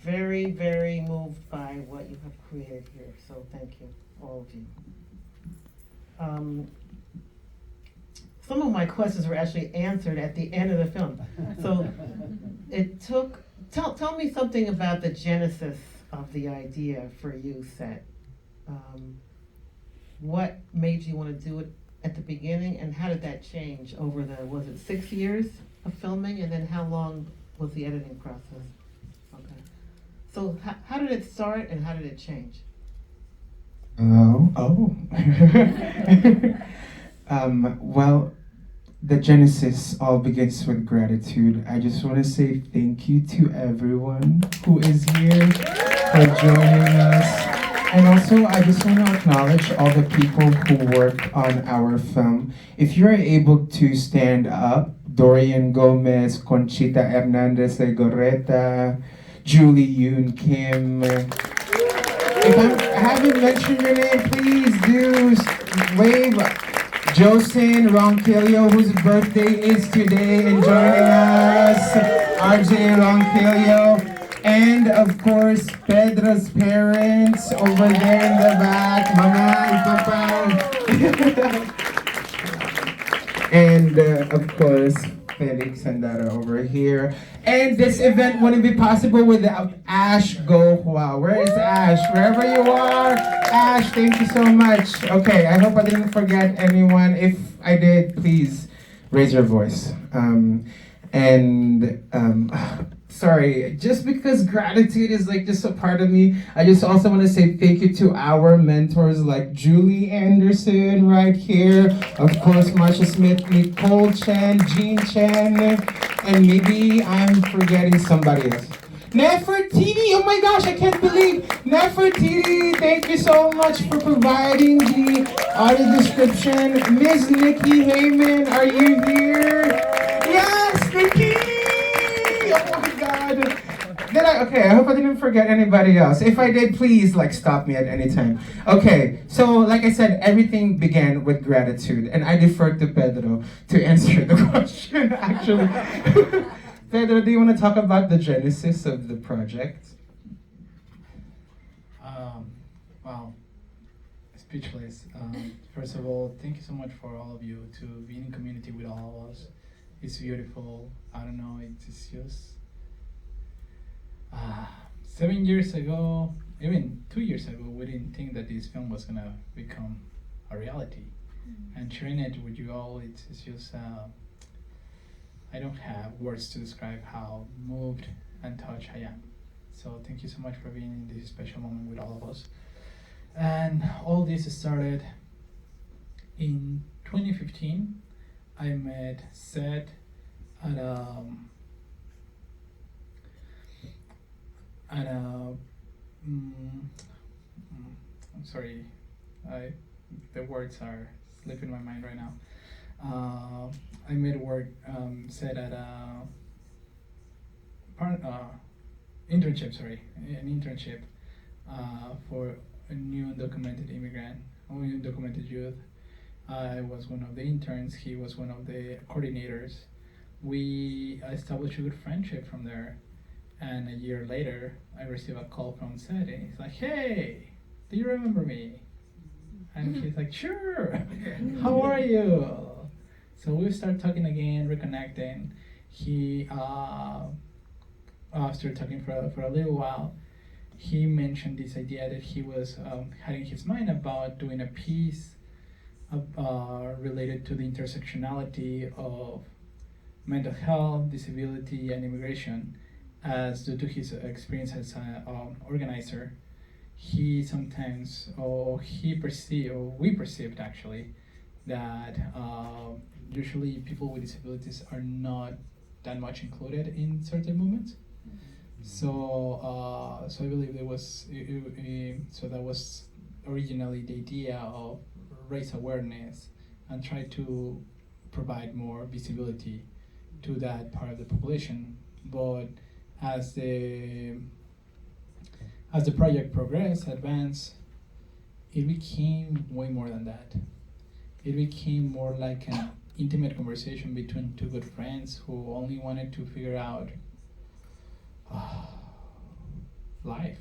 very, very moved by what you have created here, so thank you, all of you. Um, some of my questions were actually answered at the end of the film. So tell me something about the genesis of the idea for you, Set. What made you want to do it at the beginning, and how did that change over was it 6 years of filming, and then how long was the editing process? Okay. So how did it start, and how did it change? Well, the genesis all begins with gratitude. I just want to say thank you to everyone who is here for joining us. And also, I just want to acknowledge all the people who work on our film. If you're able to stand up, Dorian Gomez, Conchita Hernandez Legorreta, Julie Yoon Kim. If I haven't mentioned your name, please do wave. Jocelyn Ronquillo, whose birthday is today, and joining us, RJ Ronquillo. And of course, Pedro's parents over there in the back, Mama and Papa. And of course, Felix and Endara over here. And this event wouldn't be possible without Ash Go Hua. Where is Ash? Wherever you are, Ash, thank you so much. Okay, I hope I didn't forget anyone. If I did, please raise your voice. Sorry, just because gratitude is like just a part of me, I just also want to say thank you to our mentors like Julie Anderson right here, of course Marsha Smith, Nicole Chen, Jean Chen, and maybe I'm forgetting somebody else. Nefertiti, oh my gosh, I can't believe Nefertiti, thank you so much for providing the audio description. Ms. Nikki Heyman, are you here? Yes, Nikki! Oh my god. Okay, I hope I didn't forget anybody else. If I did, please stop me at any time. Okay, so like I said, everything began with gratitude, and I deferred to Pedro to answer the question actually. Pedro, do you want to talk about the genesis of the project? Wow, speechless. First of all, thank you so much for all of you to be in community with all of us. It's beautiful. I don't know, it's just 7 years ago, even 2 years ago, we didn't think that this film was gonna become a reality. And sharing it with you all, it's just I don't have words to describe how moved and touched I am. So thank you so much for being in this special moment with all of us. And all this started in 2015. I met Seth at I'm sorry, the words are slipping my mind right now. I made work Seth at internship, an internship for a new undocumented immigrant, or undocumented youth. I was one of the interns, he was one of the coordinators. We established a good friendship from there. And a year later, I received a call from Seth. He's like, hey, do you remember me? And he's like, sure, how are you? So we started talking again, reconnecting. He, after talking for a little while, he mentioned this idea that he was having his mind about doing a piece related to the intersectionality of mental health, disability, and immigration. As due to his experience as an organizer, he sometimes, we perceived actually, that usually people with disabilities are not that much included in certain movements. So I believe there was, so that was originally the idea of raise awareness and try to provide more visibility to that part of the population. But as the project progressed, advanced, it became way more than that. It became more like an intimate conversation between two good friends who only wanted to figure out life,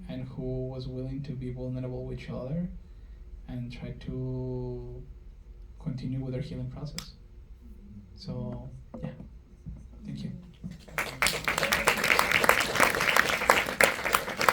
and who was willing to be vulnerable with each other and try to continue with their healing process. So yeah.